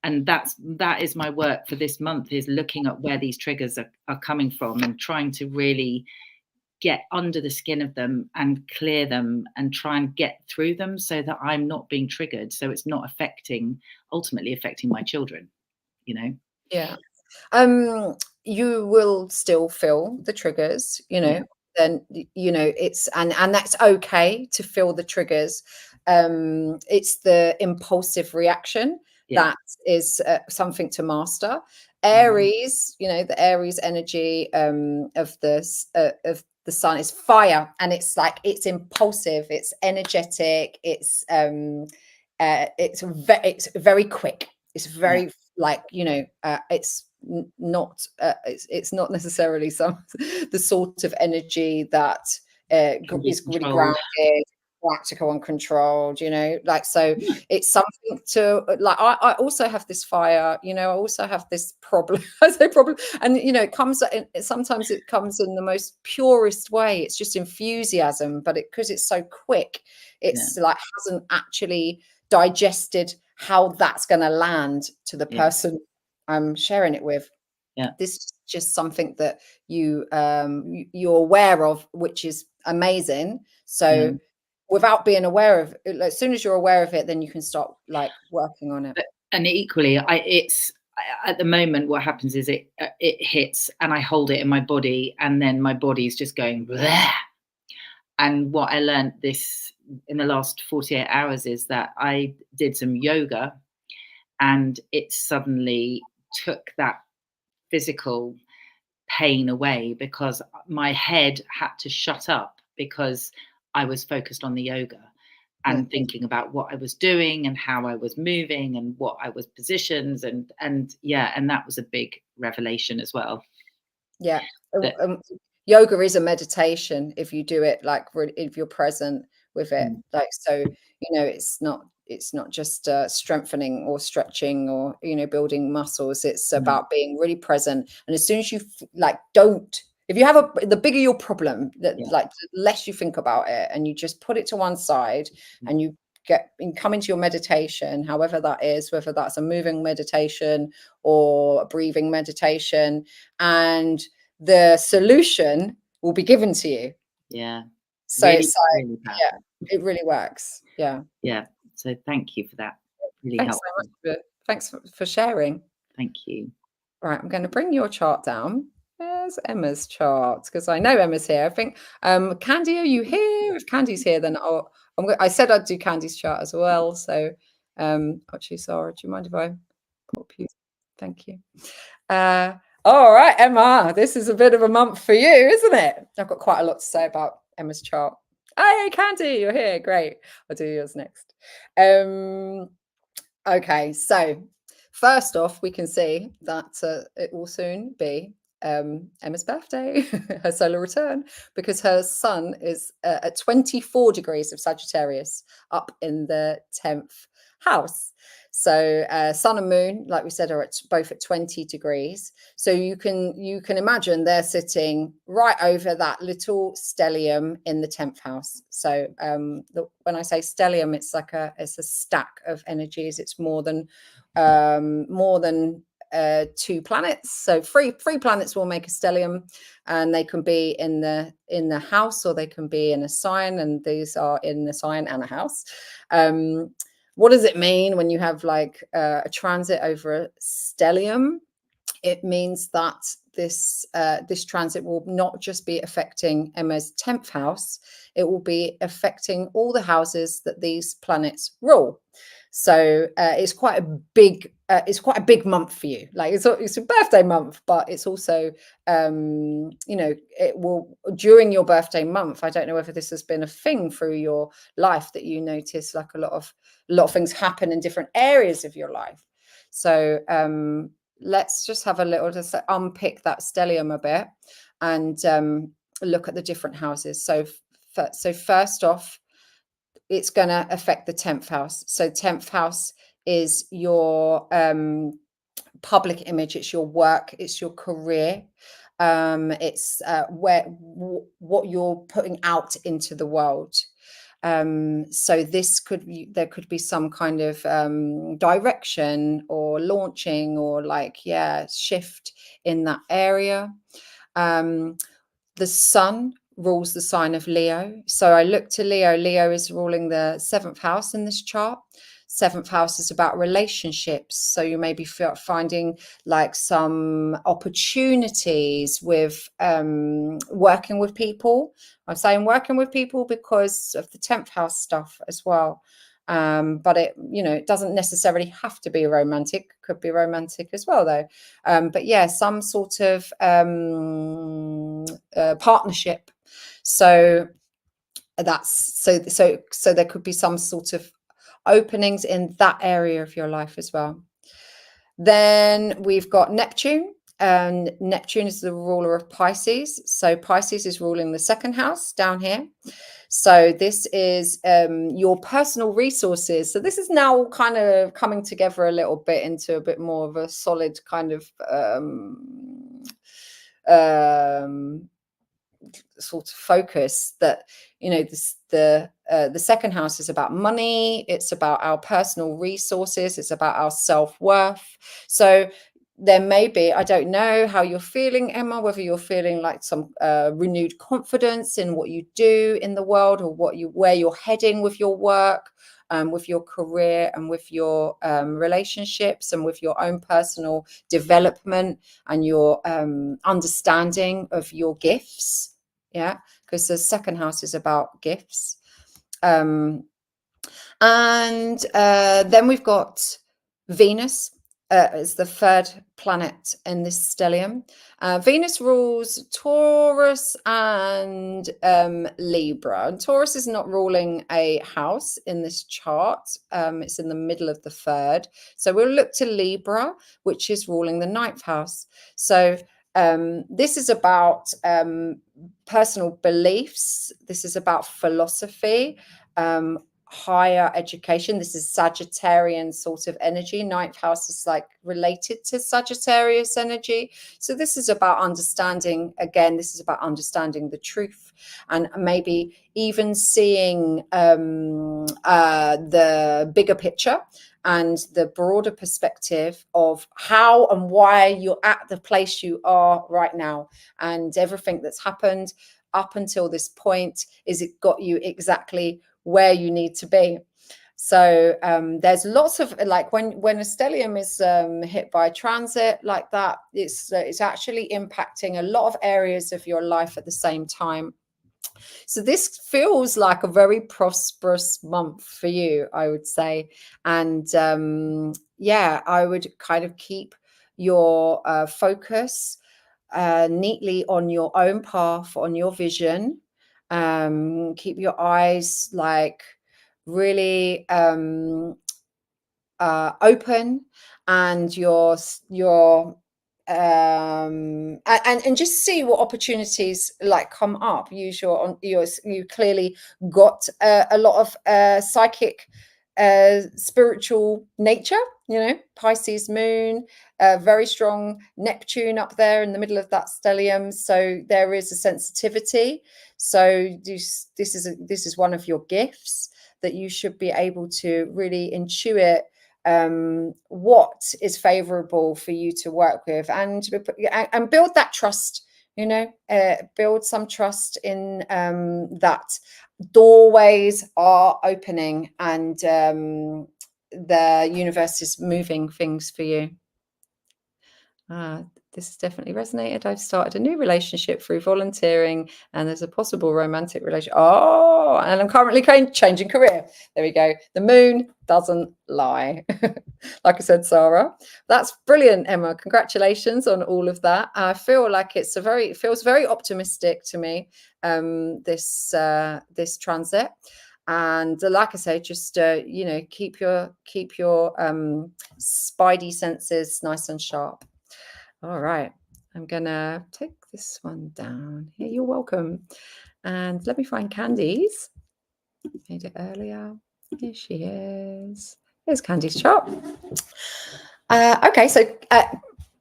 And that is my work for this month, is looking at where these triggers are coming from and trying to really get under the skin of them and clear them and try and get through them, so that I'm not being triggered, so it's not ultimately affecting my children, you know. Yeah. You will still feel the triggers, you know. Then, you know, it's and that's okay to feel the triggers. It's the impulsive reaction that is something to master. Aries, you know, the Aries energy of the sun is fire, and it's like, it's impulsive, it's energetic, it's very quick, it's very like, you know, it's not necessarily the sort of energy that is really grounded, practical and controlled, you know, like, so it's something to, like, I also have this fire, you know, I also have this problem. I say problem, and, you know, sometimes it comes in the most purest way. It's just enthusiasm, but because it's so quick, it's like hasn't actually digested how that's going to land to the person I'm sharing it with. This is just something that you're aware of, which is amazing. So without being aware of it, as soon as you're aware of it, then you can start, like, working on it. And equally, at the moment, what happens is it hits and I hold it in my body, and then my body's just going bleh. And what I learned in the last 48 hours is that I did some yoga, and it suddenly took that physical pain away, because my head had to shut up because I was focused on the yoga and thinking about what I was doing and how I was moving and what I was positions, and that was a big revelation as well. Yeah. Yoga is a meditation if you do it like if you're present with it. Like, so, it's not just strengthening or stretching or, building muscles. It's about being really present. And as soon as you if you have the bigger your problem, like the less you think about it, and you just put it to one side, and you come into your meditation, however that is, whether that's a moving meditation or a breathing meditation, and the solution will be given to you. Yeah. So really, it's like, really it really works. Yeah. Yeah. So thank you for that. Really Thanks helpful. so much thanks for sharing. Thank you. Right, I'm going to bring your chart down. There's Emma's chart, because I know Emma's here. I think, Candy, are you here? If Candy's here, then I said I'd do Candy's chart as well. So, actually, Sarah, do you mind if I pop you? Thank you. All right, Emma, this is a bit of a month for you, isn't it? I've got quite a lot to say about Emma's chart. Hey, Candy, you're here. Great. I'll do yours next. Okay, so first off, we can see that it will soon be Emma's birthday, her solar return, because her sun is at 24 degrees of Sagittarius, up in the 10th house. So sun and moon, like we said, are both at 20 degrees. So you can imagine they're sitting right over that little stellium in the 10th house. So when I say stellium, it's like it's a stack of energies. It's more than 2 planets. So three planets will make a stellium, and they can be in the house, or they can be in a sign, and these are in the sign and a house. What does it mean when you have like a transit over a stellium? It means that this transit will not just be affecting Emma's 10th house, it will be affecting all the houses that these planets rule. So it's quite a big month for you. Like it's a birthday month, but it's also it will, during your birthday month, I don't know whether this has been a thing through your life, that you notice like a lot of things happen in different areas of your life. So let's just have a little, just unpick that stellium a bit, and look at the different houses. So first off, it's going to affect the 10th house. So 10th house is your public image, it's your work, it's your career, it's what you're putting out into the world. So there could be some kind of direction or launching, or shift in that area. The sun rules the sign of Leo. So I look to Leo. Leo is ruling the 7th house in this chart. 7th house is about relationships. So you may be finding like some opportunities with working with people. I'm saying working with people because of the 10th house stuff as well. But it doesn't necessarily have to be romantic. Could be romantic as well, though. But yeah, some sort of partnership. So so there could be some sort of openings in that area of your life as well. Then we've got Neptune, and Neptune is the ruler of Pisces. So Pisces is ruling the 2nd house down here. So this is your personal resources. So this is now kind of coming together a little bit into a bit more of a solid kind of sort of focus, that the 2nd house is about money, it's about our personal resources, it's about our self-worth. So there may be, I don't know how you're feeling, Emma, whether you're feeling like some renewed confidence in what you do in the world, or where you're heading with your work, with your career, and with your relationships, and with your own personal development, and your understanding of your gifts. Yeah, because the second house is about gifts. And then we've got Venus as the third planet in this stellium. Venus rules Taurus and Libra. And Taurus is not ruling a house in this chart. It's in the middle of the third. So we'll look to Libra, which is ruling the ninth house. So this is about personal beliefs. This is about philosophy, higher education. This is Sagittarian sort of energy. Ninth house is like related to Sagittarius energy. So this is about understanding, again, this is about understanding the truth, and maybe even seeing the bigger picture and the broader perspective of how and why you're at the place you are right now, and everything that's happened up until this point, is it got you exactly where you need to be. So there's lots of, like, when a stellium is hit by a transit like that, it's actually impacting a lot of areas of your life at the same time. So this feels like a very prosperous month for you, I would say. And yeah, I would kind of keep your focus neatly on your own path, on your vision. Keep your eyes like really open, and and just see what opportunities like come up. Use you clearly got a lot of psychic spiritual nature, you know, Pisces moon, very strong Neptune up there in the middle of that stellium, so there is a sensitivity. So this is one of your gifts, that you should be able to really intuit what is favorable for you to work with, and build that trust, you know, build some trust in that doorways are opening, and the universe is moving things for you. This has definitely resonated. I've started a new relationship through volunteering, and there's a possible romantic relationship. Oh, and I'm currently changing career. There we go. The moon doesn't lie. Like I said, Sarah, that's brilliant, Emma. Congratulations on all of that. I feel like it feels very optimistic to me, this transit. And like I say, just you know, keep your spidey senses nice and sharp. All right, I'm gonna take this one down here. You're welcome. And let me find Candice. Made it earlier. Here she is. Here's Candice chart. Okay, so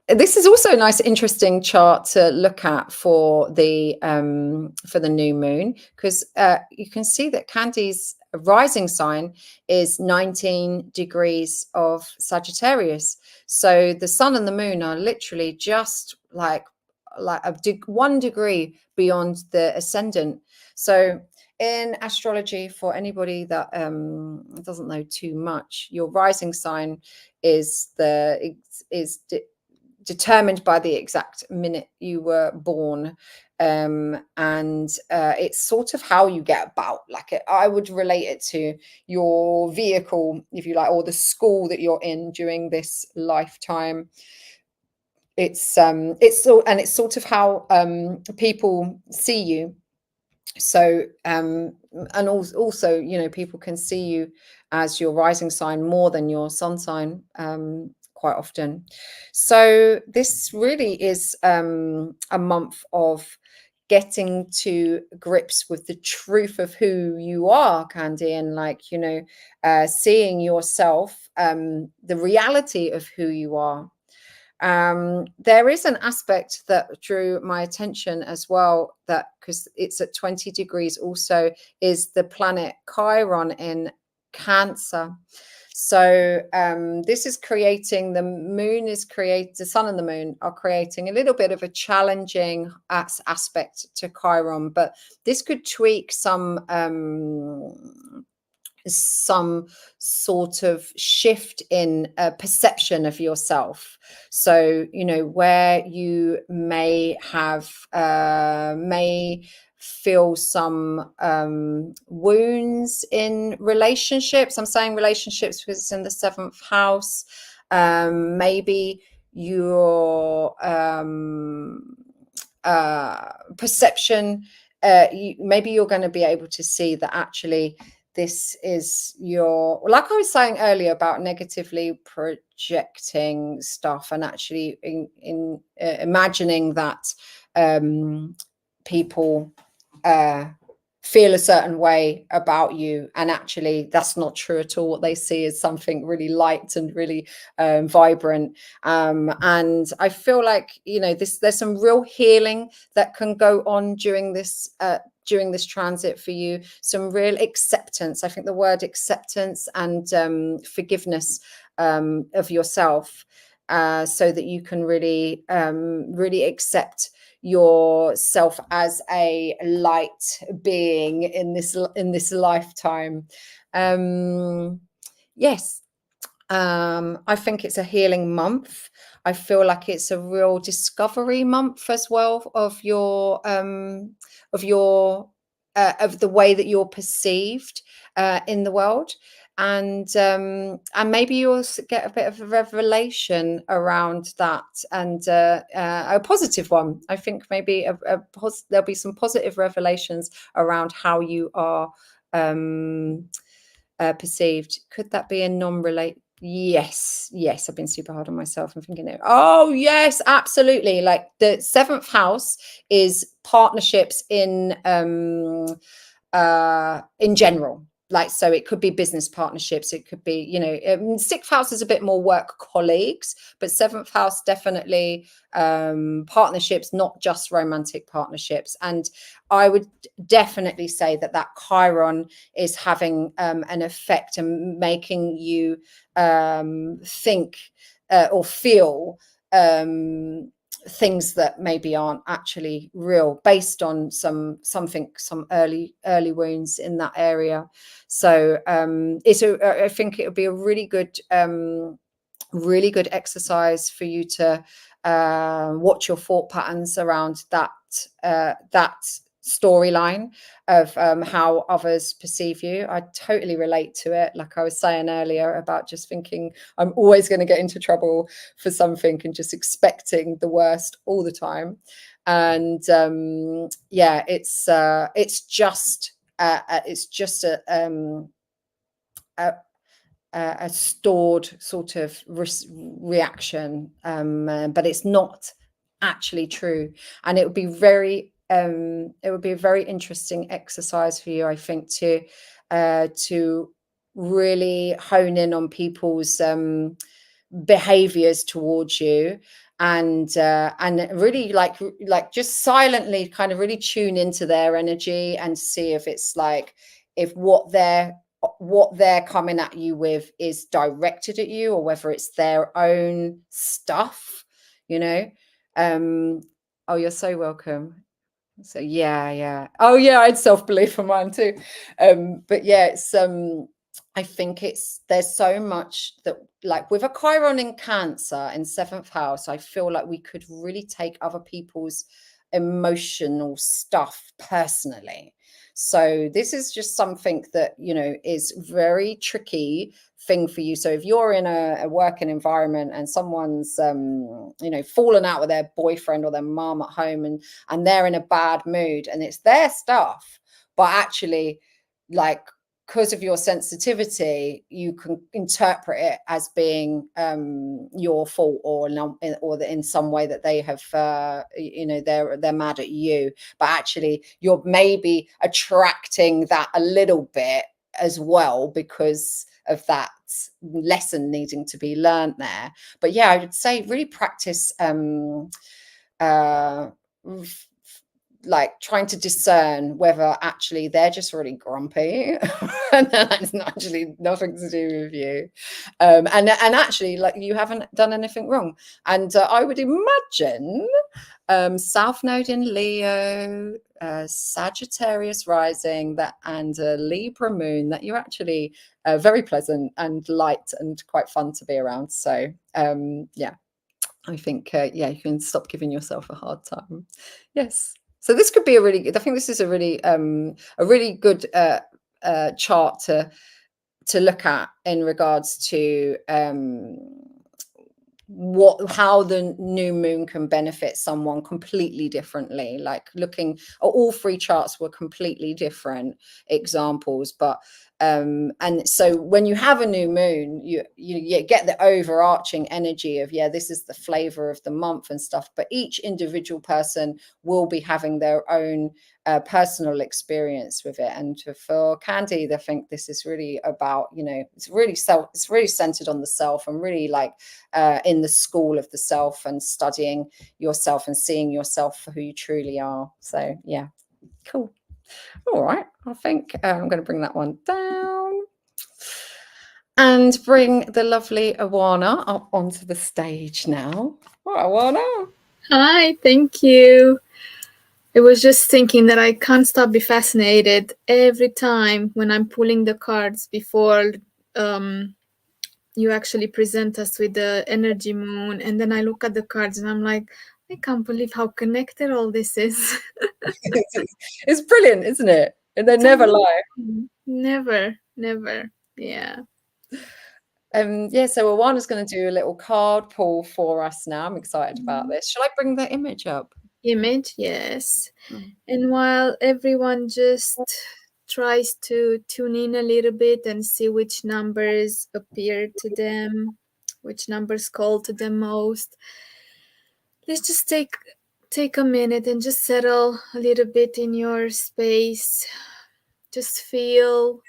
this is also a nice, interesting chart to look at for the new moon, because you can see that Candy's rising sign is 19 degrees of Sagittarius. So the sun and the moon are literally just like 1 degree beyond the ascendant. So in astrology, for anybody that doesn't know too much, your rising sign is determined by the exact minute you were born, and it's sort of how you get about. Like, I would relate it to your vehicle, if you like, or the school that you're in during this lifetime. It's sort of how people see you. So and also, you know, people can see you as your rising sign more than your sun sign quite often. So this really is a month of getting to grips with the truth of who you are, Candy, and, like, you know, seeing yourself, the reality of who you are. There is an aspect that drew my attention as well, that because it's at 20 degrees also, is the planet Chiron in Cancer. So this is creating, the moon is creating, the sun and the moon are creating a little bit of a challenging aspect to Chiron, but this could tweak some sort of shift in perception of yourself. So, you know, where you may have may feel some wounds in relationships. I'm saying relationships because it's in the 7th house. Maybe your perception, maybe you're going to be able to see that actually this is your, like I was saying earlier about negatively projecting stuff, and actually in imagining that people feel a certain way about you, and actually that's not true at all. What they see is something really light and really vibrant, and I feel like, you know, there's some real healing that can go on during this transit for you. Some real acceptance. I think the word acceptance and forgiveness of yourself, so that you can really really accept yourself as a light being in this lifetime. Yes, I think it's a healing month. I feel like it's a real discovery month as well of your of the way that you're perceived in the world. And maybe you'll get a bit of a revelation around that, and a positive one. I think maybe there'll be some positive revelations around how you are perceived. Could that be a non-relate? Yes, I've been super hard on myself. I'm thinking, oh yes, absolutely. Like the 7th house is partnerships in general. Like, so it could be business partnerships, it could be, you know, 6th house is a bit more work colleagues, but 7th house definitely partnerships, not just romantic partnerships. And I would definitely say that Chiron is having an effect and making you think or feel things that maybe aren't actually real, based on some early wounds in that area. So I think it would be a really good exercise for you to watch your thought patterns around that storyline of how others perceive you. I totally relate to it. Like I was saying earlier about just thinking I'm always going to get into trouble for something and just expecting the worst all the time. And yeah, it's just a stored sort of reaction, but it's not actually true. And it would be a very interesting exercise for you, I think, to really hone in on people's behaviors towards you, and really like just silently kind of really tune into their energy and see if it's like, if what they're coming at you with is directed at you, or whether it's their own stuff, you know. Oh, you're so welcome. So yeah. Oh yeah, I had self-belief for mine too. But yeah, it's I think there's so much that, like with a Chiron in Cancer in 7th house, I feel like we could really take other people's emotional stuff personally. So this is just something that, you know, is very tricky thing for you. So if you're in a working environment and someone's you know, fallen out with their boyfriend or their mom at home, and they're in a bad mood, and it's their stuff, but actually, like, because of your sensitivity, you can interpret it as being your fault, or in some way that they have, you know, they're mad at you. But actually, you're maybe attracting that a little bit as well, because of that lesson needing to be learned there. But yeah, I would say really practice like trying to discern whether actually they're just really grumpy and that's actually nothing to do with you, and actually like you haven't done anything wrong. And I would imagine South Node in Leo, Sagittarius rising, that and Libra moon, that you're actually very pleasant and light and quite fun to be around. So yeah, I think yeah, you can stop giving yourself a hard time. Yes. So this could be a really good, I think this is a really good chart to look at in regards to how the new moon can benefit someone completely differently. Like looking at all three charts were completely different examples, but and so when you have a new moon, you get the overarching energy of, yeah, this is the flavor of the month and stuff, but each individual person will be having their own personal experience with it. And for Candy, I think this is really about, it's really centered on the self, and really like in the school of the self, and studying yourself and seeing yourself for who you truly are. So yeah, cool. All right, I think I'm going to bring that one down and bring the lovely Awana up onto the stage now. All right, Awana. Hi, thank you. I was just thinking that I can't stop being fascinated every time when I'm pulling the cards before you actually present us with the energy moon, and then I look at the cards and I'm like, I can't believe how connected all this is. It's brilliant, isn't it? And they never lie. Never. Yeah. Yeah, so Awana's going to do a little card pull for us now. I'm excited about this. Shall I bring the image up? Image, yes. And while everyone just tries to tune in a little bit and see which numbers appear to them, which numbers call to them most, let's just take a minute and just settle a little bit in your space. Just feel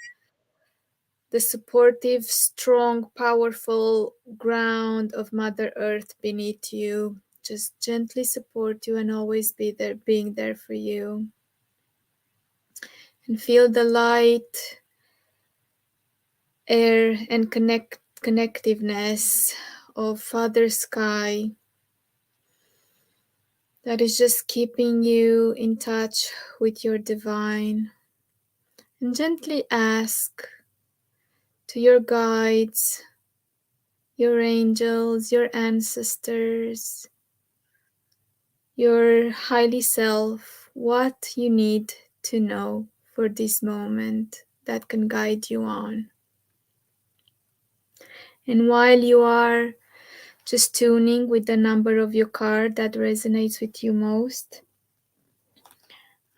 the supportive, strong, powerful ground of Mother Earth beneath you. Just gently support you and always being there for you. And feel the light, air, and connectiveness of Father Sky that is just keeping you in touch with your divine. And gently ask to your guides, your angels, your ancestors, your highly self, what you need to know for this moment that can guide you on. And while you are just tuning with the number of your card that resonates with you most,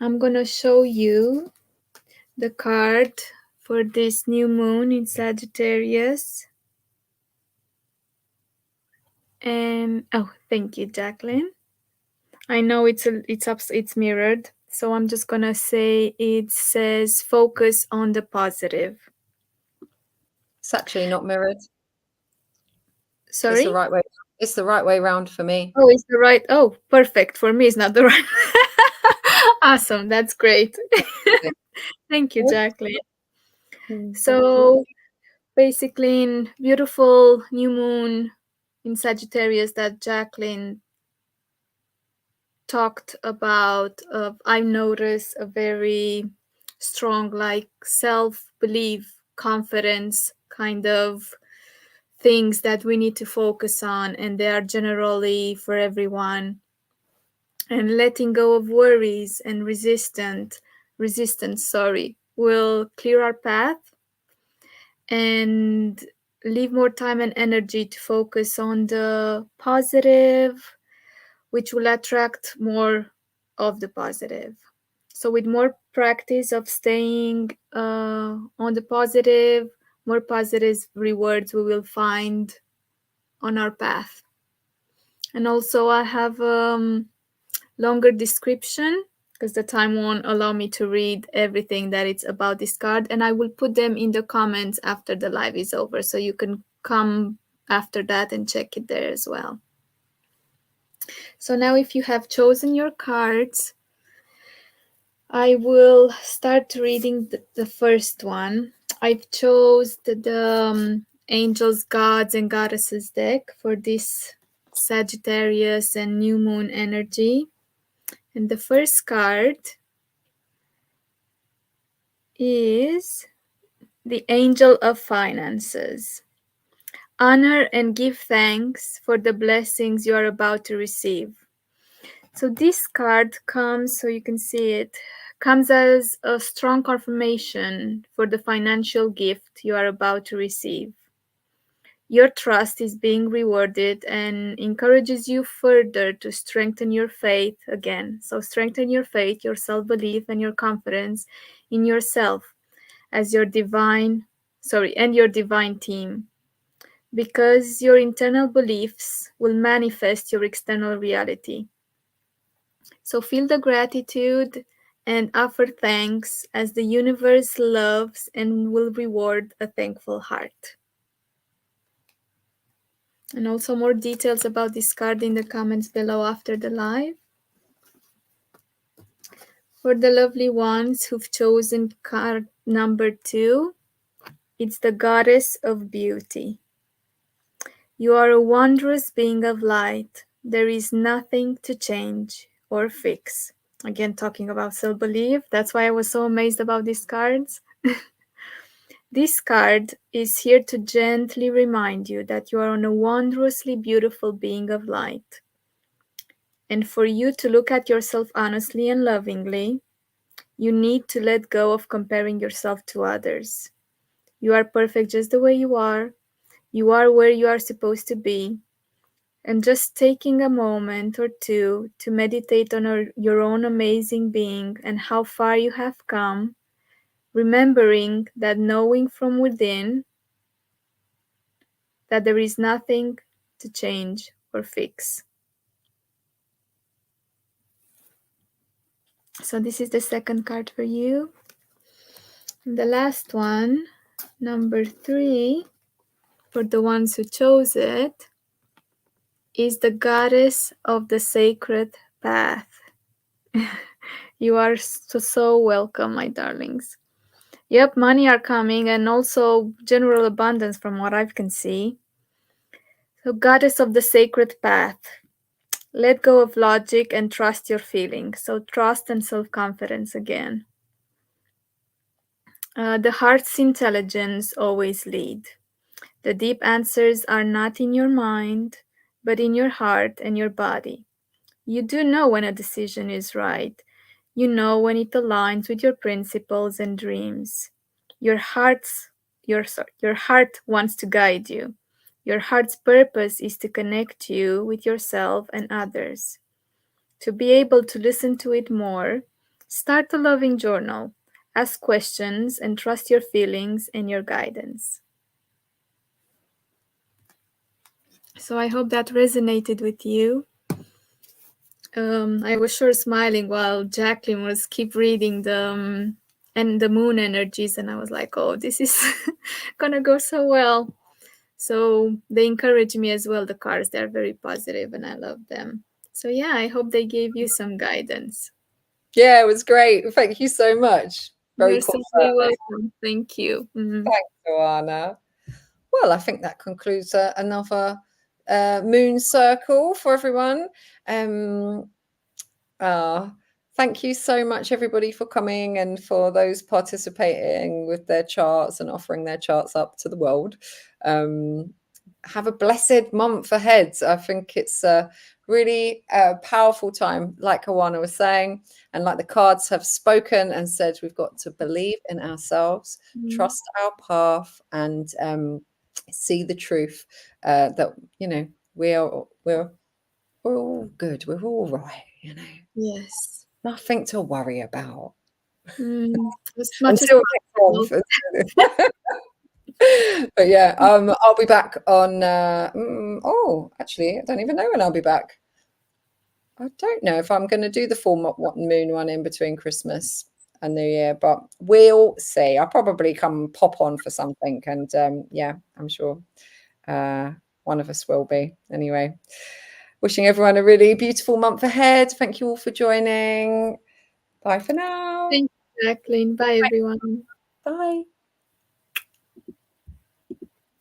I'm going to show you the card for this new moon in Sagittarius. And oh, thank you, Jacqueline. I know it's mirrored, so I'm just gonna say it says focus on the positive. It's actually not mirrored. Sorry? It's the right way. It's the right way round for me. Oh, it's the right. Oh, perfect. For me, it's not the right. Awesome. That's great. Thank you, Jacqueline. So basically, in beautiful new moon in Sagittarius that Jacqueline talked about, I noticed a very strong, like self-belief, confidence kind of things that we need to focus on, and they are generally for everyone. And letting go of worries and resistance will clear our path and leave more time and energy to focus on the positive, which will attract more of the positive. So with more practice of staying on the positive, more positive rewards we will find on our path. And also I have longer description because the time won't allow me to read everything that it's about this card, and I will put them in the comments after the live is over, so you can come after that and check it there as well. So now if you have chosen your cards, I will start reading the first one. I've chose the Angels, Gods, and Goddesses deck for this Sagittarius and New Moon energy. And the first card is the Angel of Finances. Honor and give thanks for the blessings you are about to receive. So this card comes, so you can see it, comes as a strong confirmation for the financial gift you are about to receive. Your trust is being rewarded and encourages you further to strengthen your faith again. So strengthen your faith, your self-belief, and your confidence in yourself as your divine team. Because your internal beliefs will manifest your external reality. So feel the gratitude and offer thanks as the universe loves and will reward a thankful heart. And also more details about this card in the comments below after the live. For the lovely ones who've chosen card number 2, it's the Goddess of Beauty. You are a wondrous being of light. There is nothing to change or fix. Again, talking about self-belief. That's why I was so amazed about these cards. This card is here to gently remind you that you are on a wondrously beautiful being of light. And for you to look at yourself honestly and lovingly, you need to let go of comparing yourself to others. You are perfect just the way you are. You are where you are supposed to be. And just taking a moment or two to meditate on your own amazing being and how far you have come, remembering that knowing from within that there is nothing to change or fix. So this is the second card for you. And the last one, number 3, for the ones who chose it, is the Goddess of the Sacred Path. You are so welcome, my darlings. Yep, money are coming and also general abundance from what I can see. So Goddess of the Sacred Path. Let go of logic and trust your feelings. So trust and self-confidence again. The heart's intelligence always lead. The deep answers are not in your mind, but in your heart and your body. You do know when a decision is right. You know when it aligns with your principles and dreams. Your heart wants to guide you. Your heart's purpose is to connect you with yourself and others. To be able to listen to it more, start a loving journal. Ask questions and trust your feelings and your guidance. So I hope that resonated with you. I was sure smiling while Jacqueline was keep reading the moon energies, and I was like, oh, this is gonna go so well. So they encourage me as well, the cards. They're very positive and I love them. So yeah, I hope they gave you some guidance. Yeah, it was great. Thank you so much. Very You're cool. so very welcome. Thank you. Mm-hmm. Thanks, Joanna. Well, I think that concludes another moon circle for everyone. Thank you so much, everybody, for coming and for those participating with their charts and offering their charts up to the world. Have a blessed month ahead. I think it's a really powerful time, like Joanna was saying, and like the cards have spoken and said, we've got to believe in ourselves, trust our path, and see the truth that, you know, we're all good. We're all right, you know. Yes. Nothing to worry about. As much Until as next month. But yeah, I'll be back on actually, I don't even know when I'll be back. I don't know if I'm going to do the full moon one in between Christmas and New Year, but we'll see. I'll probably come pop on for something, and yeah, I'm sure one of us will be. Anyway, wishing everyone a really beautiful month ahead. Thank you all for joining. Bye for now. Thank you, Jacqueline. Bye, everyone. Bye.